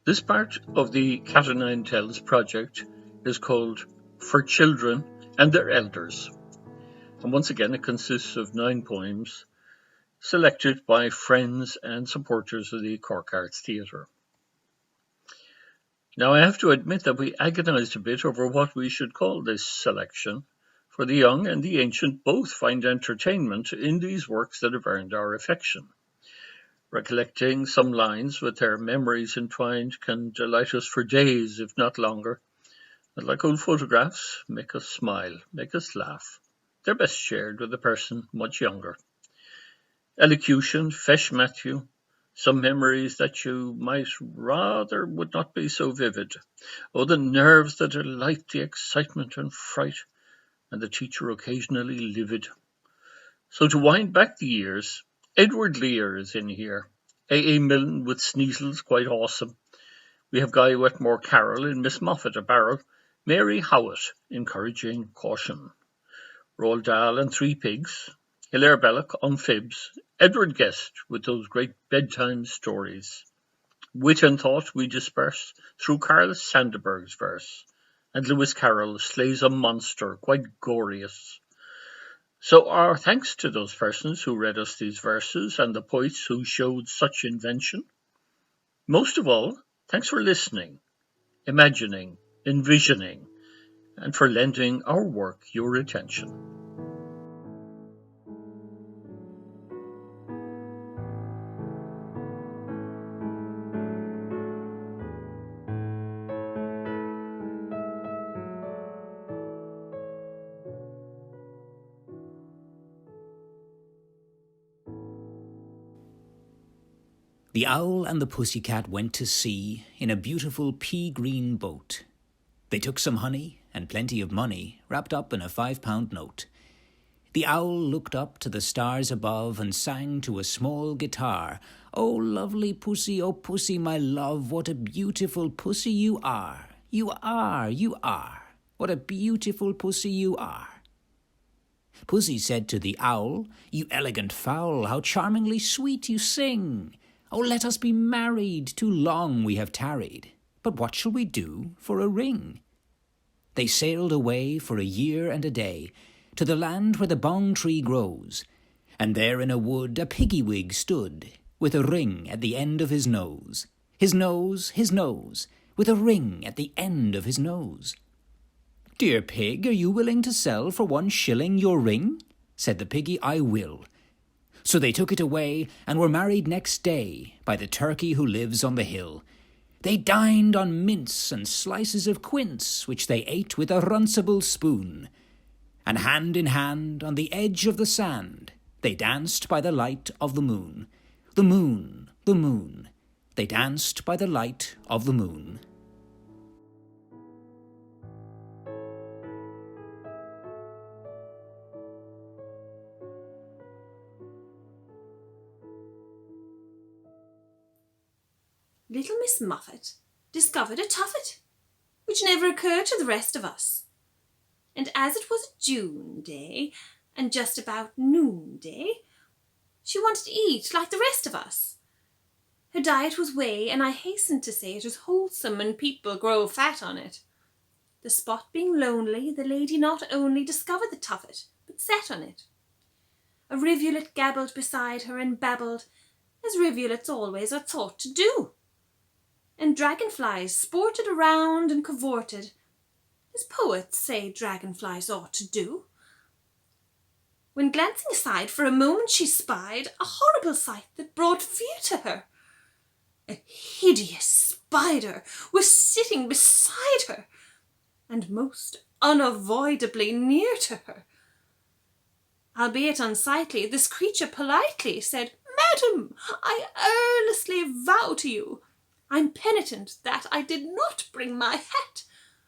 This part of the Cat-O'-9 Tells project is called For Children and Their Elders, and once again it consists of 9 poems selected by friends and supporters of the Cork Arts Theatre. Now I have to admit that we agonised a bit over what we should call this selection, for the young and the ancient both find entertainment in these works that have earned our affection. Recollecting some lines with their memories entwined can delight us for days, if not longer, and like old photographs, make us smile, make us laugh. They're best shared with a person much younger. Elocution, fesh Matthew, some memories that you might rather would not be so vivid. Oh, the nerves, the delight, the excitement and fright, and the teacher occasionally livid. So to wind back the years, Edward Lear is in here. A. Milne with Sneasels, quite awesome. We have Guy Wetmore Carroll in Miss Moffat, a barrel. Mary Howitt, encouraging caution. Roald Dahl and Three Pigs. Hilaire Belloc on fibs. Edward Guest with those great bedtime stories. Wit and thought we disperse through Carl Sandburg's verse. And Lewis Carroll slays a monster, quite glorious. So our thanks to those persons who read us these verses and the poets who showed such invention. Most of all, thanks for listening, imagining, envisioning, and for lending our work your attention. The owl and the pussycat went to sea in a beautiful pea-green boat. They took some honey and plenty of money wrapped up in a 5-pound note. The owl looked up to the stars above and sang to a small guitar, "Oh, lovely pussy, oh pussy, my love, what a beautiful pussy you are. You are, you are. What a beautiful pussy you are." Pussy said to the owl, "You elegant fowl, how charmingly sweet you sing. Oh, let us be married, too long we have tarried. But what shall we do for a ring?" They sailed away for a year and a day, to the land where the bong tree grows, and there in a wood a piggy-wig stood, with a ring at the end of his nose, his nose, with a ring at the end of his nose. "Dear pig, are you willing to sell for 1 shilling your ring?" Said the piggy, "I will." So they took it away and were married next day by the turkey who lives on the hill. They dined on mince and slices of quince, which they ate with a runcible spoon. And hand in hand, on the edge of the sand, they danced by the light of the moon. The moon, the moon. They danced by the light of the moon. Little Miss Muffet discovered a tuffet, which never occurred to the rest of us. And as it was a June day, and just about noonday, she wanted to eat like the rest of us. Her diet was whey, and I hasten to say it is wholesome, and people grow fat on it. The spot being lonely, the lady not only discovered the tuffet, but sat on it. A rivulet gabbled beside her and babbled, as rivulets always are thought to do. And dragonflies sported around and cavorted, as poets say dragonflies ought to do. When glancing aside for a moment she spied a horrible sight that brought fear to her. A hideous spider was sitting beside her, and most unavoidably near to her. Albeit unsightly, this creature politely said, "Madam, I earnestly vow to you, I'm penitent that I did not bring my hat.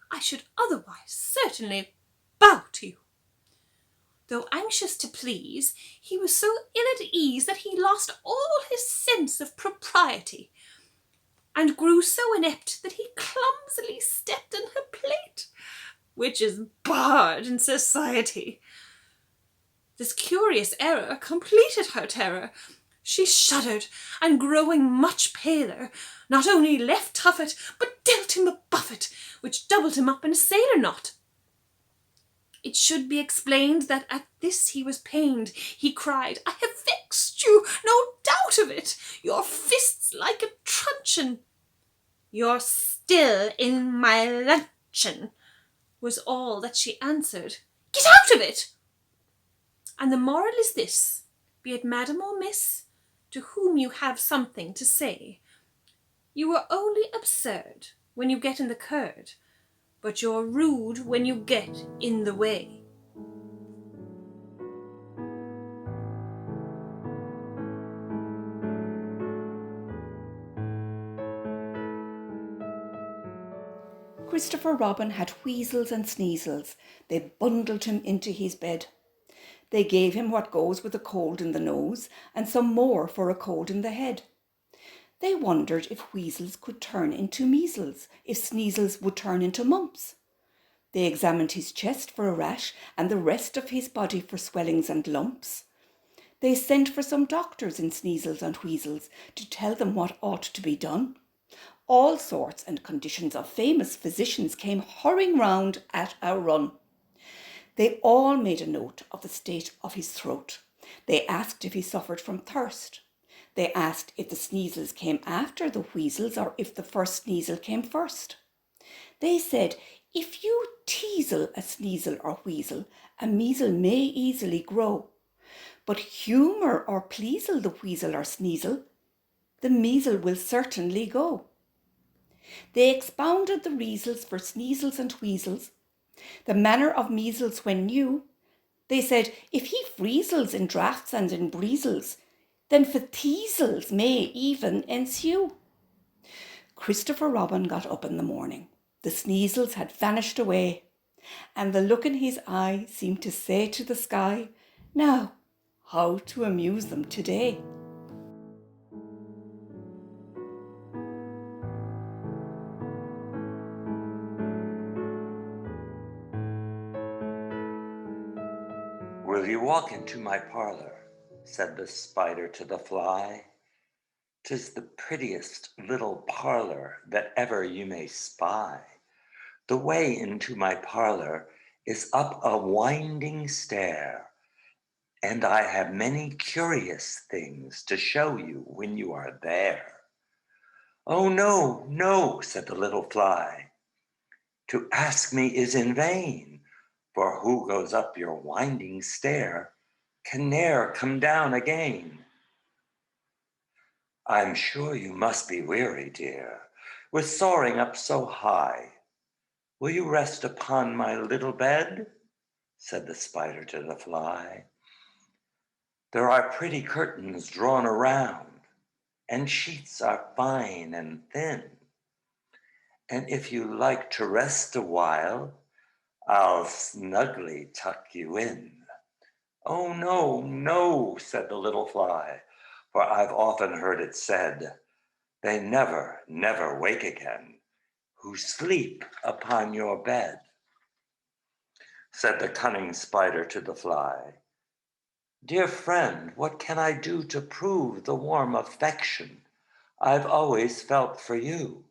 I should otherwise certainly bow to you." Though anxious to please, he was so ill at ease that he lost all his sense of propriety, and grew so inept that he clumsily stepped on her plate, which is barred in society. This curious error completed her terror. She shuddered, and growing much paler, not only left Tuffet, but dealt him a buffet, which doubled him up in a sailor knot. It should be explained that at this he was pained. He cried, "I have vexed you, no doubt of it. Your fists like a truncheon." "You're still in my luncheon," was all that she answered. "Get out of it!" And the moral is this, be it madam or miss, to whom you have something to say, you are only absurd when you get in the curd, but you're rude when you get in the way. Christopher Robin had wheezles and sneezles. They bundled him into his bed. They gave him what goes with a cold in the nose, and some more for a cold in the head. They wondered if wheezles could turn into measles, if sneezles would turn into mumps. They examined his chest for a rash, and the rest of his body for swellings and lumps. They sent for some doctors in sneezles and wheezles to tell them what ought to be done. All sorts and conditions of famous physicians came hurrying round at a run. They all made a note of the state of his throat. They asked if he suffered from thirst. They asked if the sneezles came after the wheezles or if the first sneezle came first. They said, if you teasel a sneezle or wheezle, a measle may easily grow. But humour or pleasel the wheezle or sneezle, the measle will certainly go. They expounded the reasons for sneezles and wheezles, the manner of measles when new. They said, if he freezles in draughts and in breezels, then fateasels may even ensue. Christopher Robin got up in the morning. The sneezles had vanished away, and the look in his eye seemed to say to the sky, now, how to amuse them today. "Will you walk into my parlor?" said the spider to the fly. "'Tis the prettiest little parlor that ever you may spy. The way into my parlor is up a winding stair, and I have many curious things to show you when you are there." "Oh, no, no," said the little fly. "To ask me is in vain, for who goes up your winding stair can ne'er come down again." "I'm sure you must be weary, dear, with soaring up so high. Will you rest upon my little bed?" said the spider to the fly. "There are pretty curtains drawn around, and sheets are fine and thin. And if you like to rest a while, I'll snugly tuck you in." "Oh, no, no," said the little fly, "for I've often heard it said, they never, never wake again who sleep upon your bed." Said the cunning spider to the fly, "Dear friend, what can I do to prove the warm affection I've always felt for you?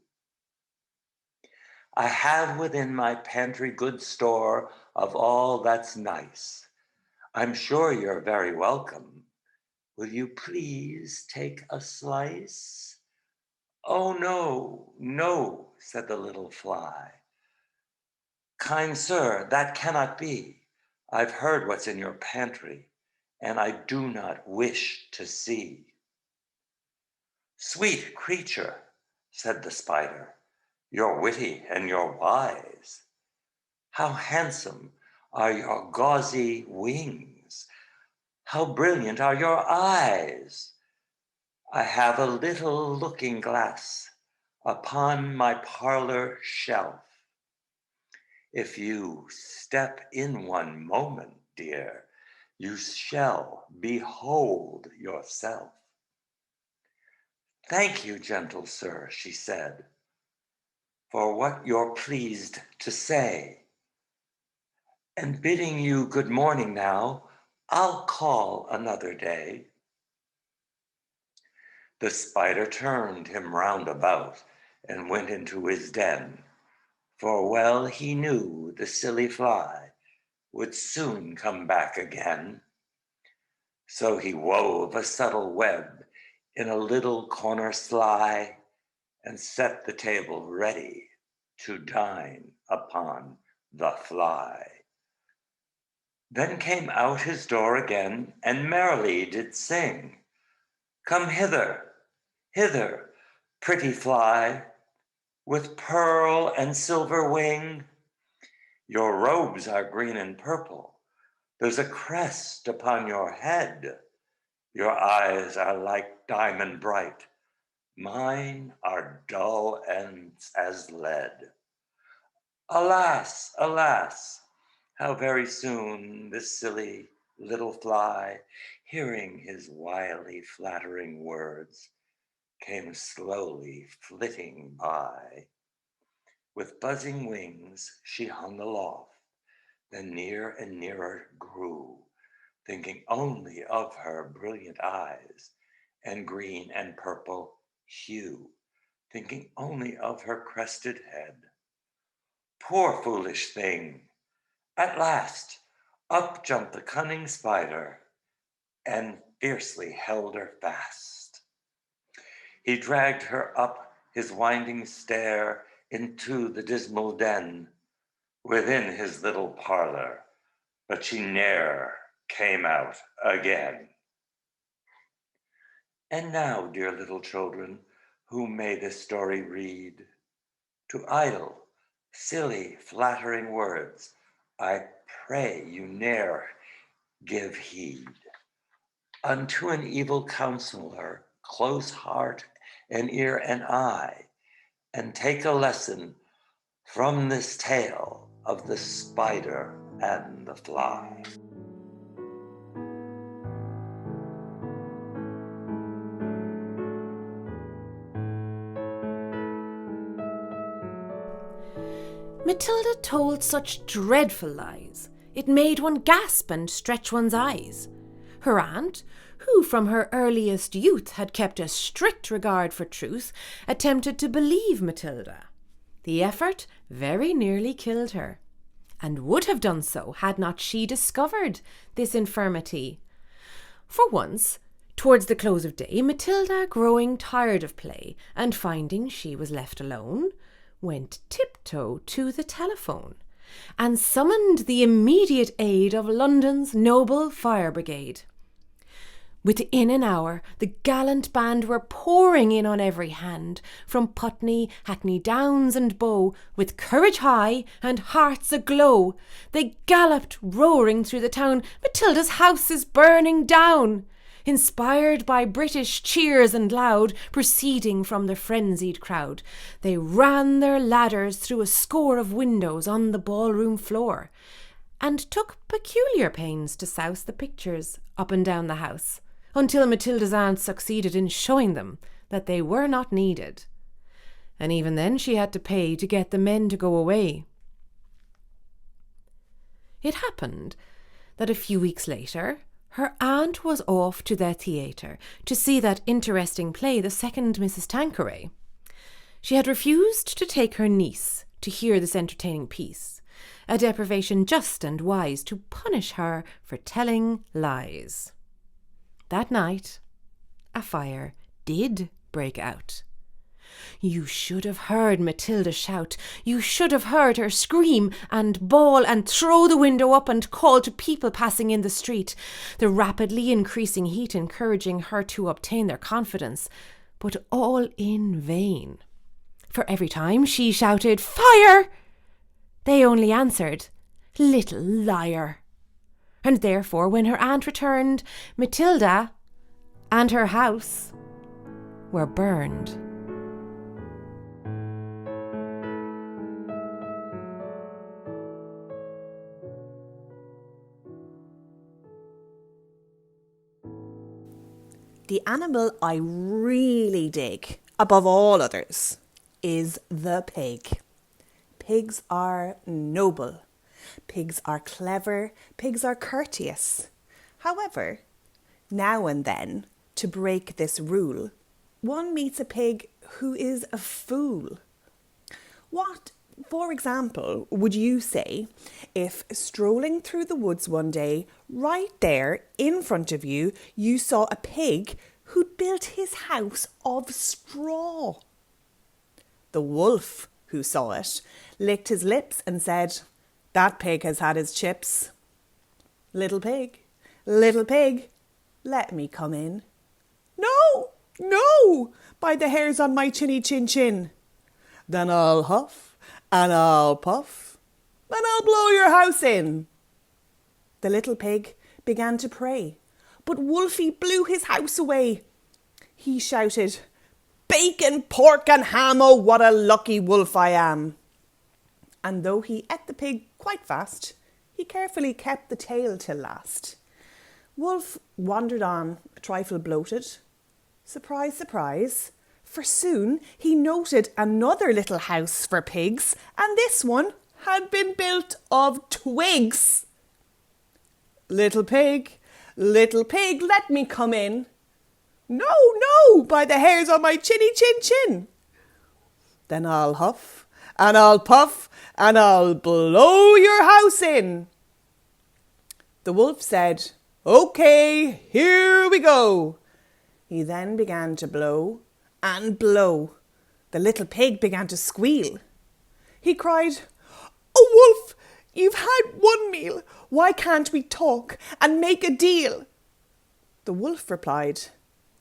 I have within my pantry good store of all that's nice. I'm sure you're very welcome. Will you please take a slice?" "Oh, no, no," said the little fly. "Kind sir, that cannot be. I've heard what's in your pantry, and I do not wish to see." "Sweet creature," said the spider, "you're witty and you're wise. How handsome are your gauzy wings! How brilliant are your eyes! I have a little looking glass upon my parlor shelf. If you step in one moment, dear, you shall behold yourself." "Thank you, gentle sir," she said, "for what you're pleased to say. And bidding you good morning now, I'll call another day." The spider turned him round about and went into his den, for well he knew the silly fly would soon come back again. So he wove a subtle web in a little corner sly, and set the table ready to dine upon the fly. Then came out his door again, and merrily did sing, "Come hither, hither, pretty fly, with pearl and silver wing. Your robes are green and purple, there's a crest upon your head. Your eyes are like diamond bright, mine are dull and as lead. Alas, alas, how very soon this silly little fly, hearing his wily flattering words, came slowly flitting by. With buzzing wings she hung aloft, then near and nearer grew, thinking only of her brilliant eyes and green and purple hue, thinking only of her crested head. Poor foolish thing! At last up jumped the cunning spider and fiercely held her fast. He dragged her up his winding stair into the dismal den within his little parlor, but she ne'er came out again. And now, dear little children, who may this story read, to idle, silly, flattering words, I pray you ne'er give heed. Unto an evil counselor, close heart and ear and eye, and take a lesson from this tale of the spider and the fly. Matilda told such dreadful lies, it made one gasp and stretch one's eyes. Her aunt, who from her earliest youth had kept a strict regard for truth, attempted to believe Matilda. The effort very nearly killed her, and would have done so had not she discovered this infirmity. For once, towards the close of day, Matilda, growing tired of play, and finding she was left alone, went tiptoe to the telephone, and summoned the immediate aid of London's noble fire brigade. Within an hour, the gallant band were pouring in on every hand, from Putney, Hackney Downs and Bow, with courage high and hearts aglow. They galloped roaring through the town, "Matilda's house is burning down!" Inspired by British cheers and loud, proceeding from the frenzied crowd, they ran their ladders through a score of windows on the ballroom floor, and took peculiar pains to souse the pictures up and down the house, until Matilda's aunt succeeded in showing them that they were not needed. And even then she had to pay to get the men to go away. It happened that a few weeks later, her aunt was off to the theatre to see that interesting play, The Second Mrs. Tanqueray. She had refused to take her niece to hear this entertaining piece, a deprivation just and wise to punish her for telling lies. That night, a fire did break out. You should have heard Matilda shout. You should have heard her scream and bawl and throw the window up and call to people passing in the street, the rapidly increasing heat encouraging her to obtain their confidence, but all in vain. For every time she shouted, "Fire!" they only answered, "Little liar." And therefore, when her aunt returned, Matilda and her house were burned. The animal I really dig, above all others, is the pig. Pigs are noble. Pigs are clever. Pigs are courteous. However, now and then, to break this rule, one meets a pig who is a fool. What, for example, would you say if strolling through the woods one day, right there in front of you, you saw a pig who'd built his house of straw? The wolf, who saw it, licked his lips and said, "That pig has had his chips. Little pig, let me come in." "No, no, by the hairs on my chinny chin chin." "Then I'll huff and I'll puff and I'll blow your house in." The little pig began to pray, but Wolfie blew his house away. He shouted, "Bacon, pork and ham, oh what a lucky wolf I am." And though he ate the pig quite fast, he carefully kept the tail till last. Wolf wandered on, a trifle bloated. Surprise, surprise, for soon he noted another little house for pigs, and this one had been built of twigs. Little pig, let me come in." "No, no, by the hairs on my chinny chin chin." "Then I'll huff and I'll puff and I'll blow your house in." The wolf said, "Okay, here we go." He then began to blow and blow. The little pig began to squeal. He cried, "Oh, wolf, you've had one meal. Why can't we talk and make a deal?" The wolf replied,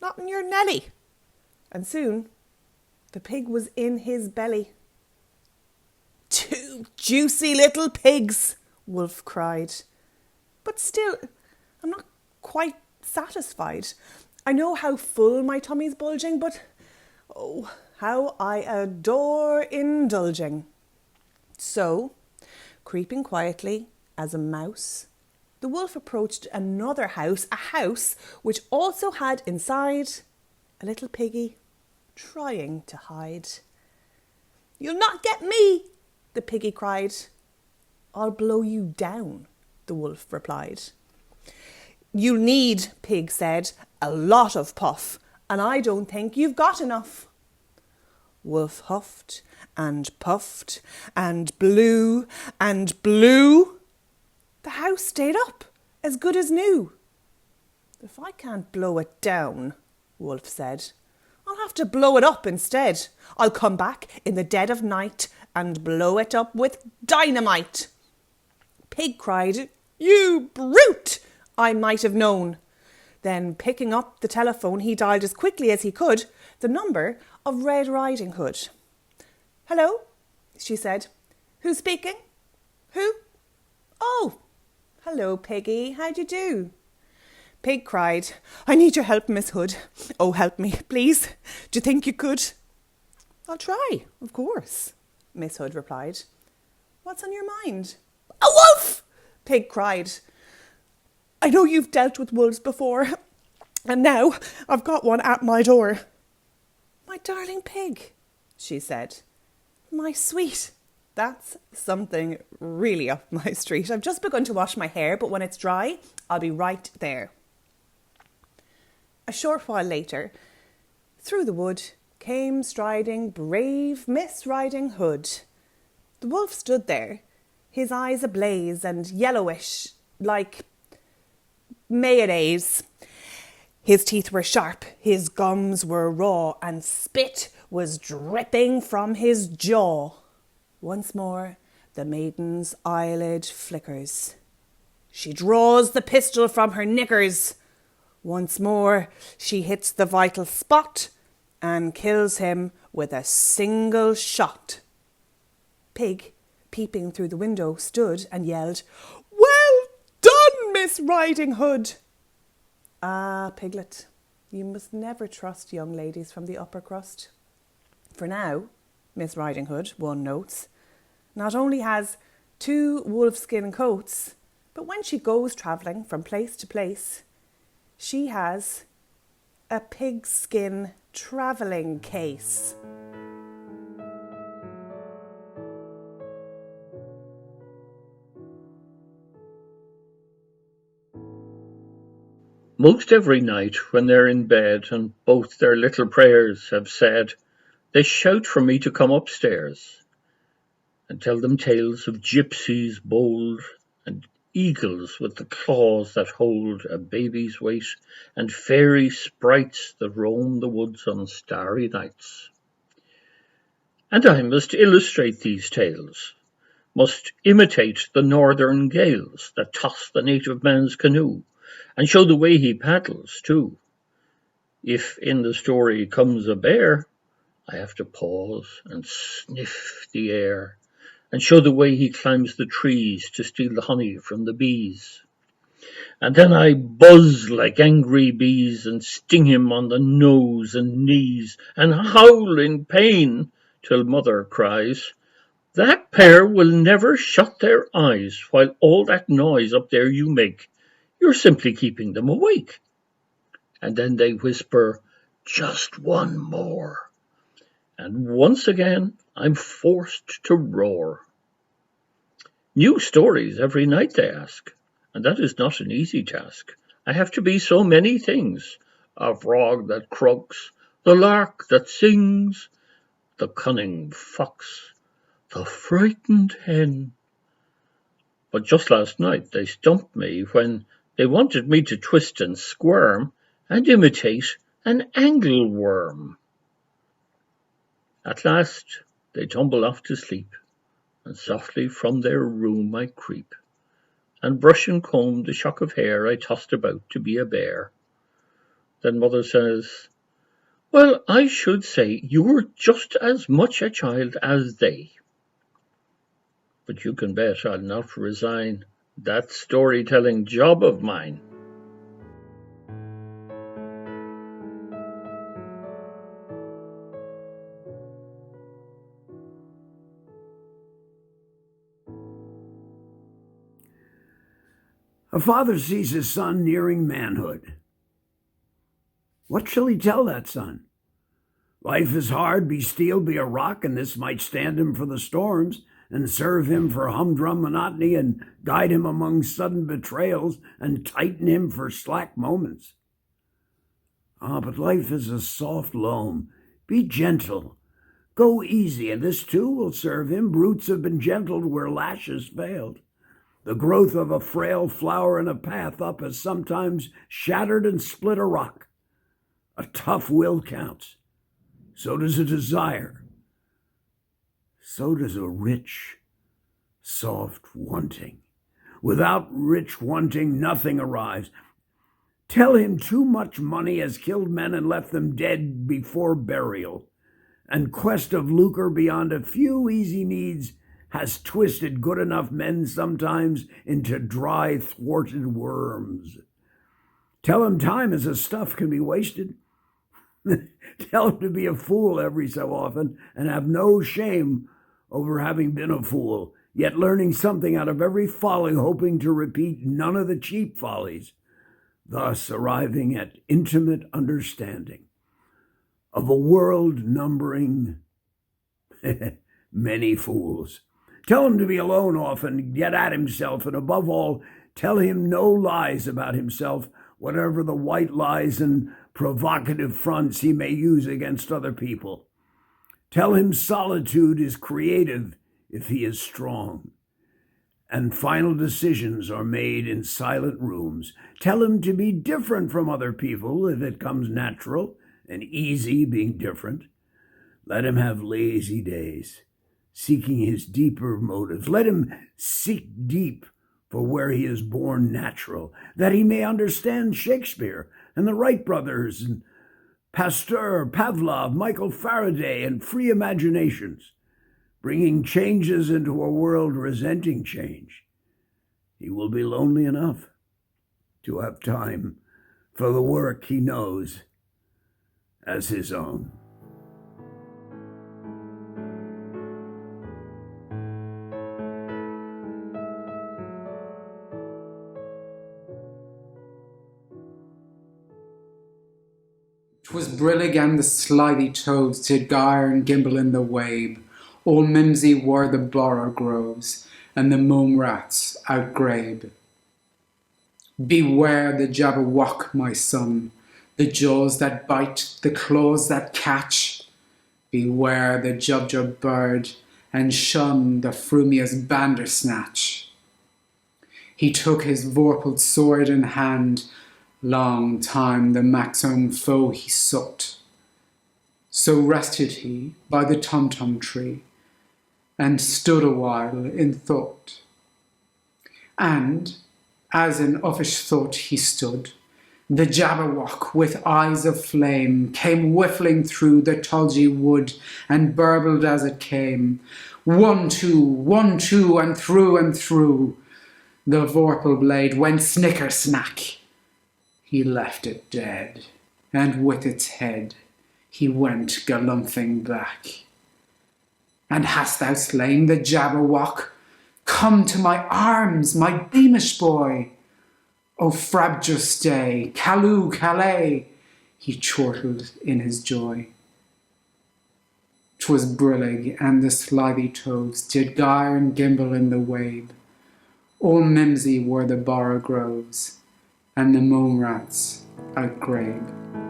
"Not in your Nelly." And soon the pig was in his belly. "Two juicy little pigs," Wolf cried. "But still, I'm not quite satisfied. I know how full my tummy's bulging, but oh, how I adore indulging." So, creeping quietly as a mouse, the wolf approached another house, a house which also had inside a little piggy trying to hide. "You'll not get me," the piggy cried. "I'll blow you down," the wolf replied. "You'll need," Pig said, "a lot of puff, and I don't think you've got enough." Wolf huffed and puffed and blew and blew. The house stayed up, as good as new. "If I can't blow it down," Wolf said, "I'll have to blow it up instead. I'll come back in the dead of night and blow it up with dynamite." Pig cried, "You brute! I might have known." Then, picking up the telephone, he dialed as quickly as he could the number of Red Riding Hood. "Hello," she said. "Who's speaking? Who? Oh, hello, Piggy. How'd you do?" Pig cried, "I need your help, Miss Hood. Oh, help me, please. Do you think you could?" "I'll try, of course," Miss Hood replied. "What's on your mind?" "A wolf!" Pig cried. "I know you've dealt with wolves before, and now I've got one at my door." "My darling Pig," she said. "My sweet, that's something really up my street. I've just begun to wash my hair, but when it's dry, I'll be right there." A short while later, through the wood came striding brave Miss Riding Hood. The wolf stood there, his eyes ablaze and yellowish like mayonnaise. His teeth were sharp, his gums were raw, and spit was dripping from his jaw. Once more the maiden's eyelid flickers. She draws the pistol from her knickers. Once more she hits the vital spot and kills him with a single shot. Pig, peeping through the window, stood and yelled, "Well done, Miss Riding Hood!" Ah, Piglet, you must never trust young ladies from the upper crust. For now, Miss Riding Hood, one notes, not only has 2 wolfskin coats, but when she goes travelling from place to place, she has a pigskin travelling case. Most every night when they're in bed and both their little prayers have said, they shout for me to come upstairs and tell them tales of gypsies bold and eagles with the claws that hold a baby's weight and fairy sprites that roam the woods on starry nights. And I must illustrate these tales, must imitate the northern gales that toss the native man's canoe, and show the way he paddles, too. If in the story comes a bear, I have to pause and sniff the air, and show the way he climbs the trees to steal the honey from the bees. And then I buzz like angry bees and sting him on the nose and knees, and howl in pain till mother cries, "That pair will never shut their eyes while all that noise up there you make. You're simply keeping them awake." And then they whisper, "Just one more." And once again I'm forced to roar. New stories every night they ask, and that is not an easy task. I have to be so many things: a frog that croaks, the lark that sings, the cunning fox, the frightened hen. But just last night they stumped me when they wanted me to twist and squirm and imitate an angleworm. At last they tumble off to sleep, and softly from their room I creep, and brush and comb the shock of hair I tossed about to be a bear. Then mother says, "Well, I should say you were just as much a child as they." But you can bet I'll not resign that storytelling job of mine. A father sees his son nearing manhood. What shall he tell that son? Life is hard, be steel, be a rock, and this might stand him for the storms, and serve him for humdrum monotony, and guide him among sudden betrayals, and tighten him for slack moments. But life is a soft loam. Be gentle. Go easy, and this too will serve him. Brutes have been gentled where lashes failed. The growth of a frail flower in a path up has sometimes shattered and split a rock. A tough will counts. So does a desire. So does a rich, soft wanting. Without rich wanting, nothing arrives. Tell him too much money has killed men and left them dead before burial, and quest of lucre beyond a few easy needs has twisted good enough men sometimes into dry, thwarted worms. Tell him time is a stuff can be wasted. Tell him to be a fool every so often and have no shame over having been a fool, yet learning something out of every folly, hoping to repeat none of the cheap follies, thus arriving at intimate understanding of a world numbering many fools. Tell him to be alone often, get at himself, and above all, tell him no lies about himself, whatever the white lies and provocative fronts he may use against other people. Tell him solitude is creative if he is strong, and final decisions are made in silent rooms. Tell him to be different from other people if it comes natural and easy being different. Let him have lazy days, seeking his deeper motives. Let him seek deep for where he is born natural, that he may understand Shakespeare and the Wright brothers and Pasteur, Pavlov, Michael Faraday, and free imaginations, bringing changes into a world resenting change. He will be lonely enough to have time for the work he knows as his own. "'Twas brillig and the slithy toads did gyre and gimble in the wabe. All mimsy were the borrow groves, and the mome rats outgrabe. Beware the Jabberwock, my son, the jaws that bite, the claws that catch. Beware the Jubjub bird, and shun the frumious Bandersnatch. He took his vorpal sword in hand, long time the Maxome foe he sought. So rested he by the Tumtum tree, and stood awhile in thought. And, as in uffish thought he stood, the Jabberwock with eyes of flame came whiffling through the tulgey wood, and burbled as it came, 1, 2, 1, 2, and through. The vorpal blade went snicker-snack. He left it dead, and with its head he went galumphing back. And hast thou slain the Jabberwock? Come to my arms, my beamish boy. O frabjous day, Callooh, Calais, he chortled in his joy. 'Twas brillig, and the slithy toads did gyre and gimble in the wabe. All mimsy were the borogoves, and the mome rats outgrabe.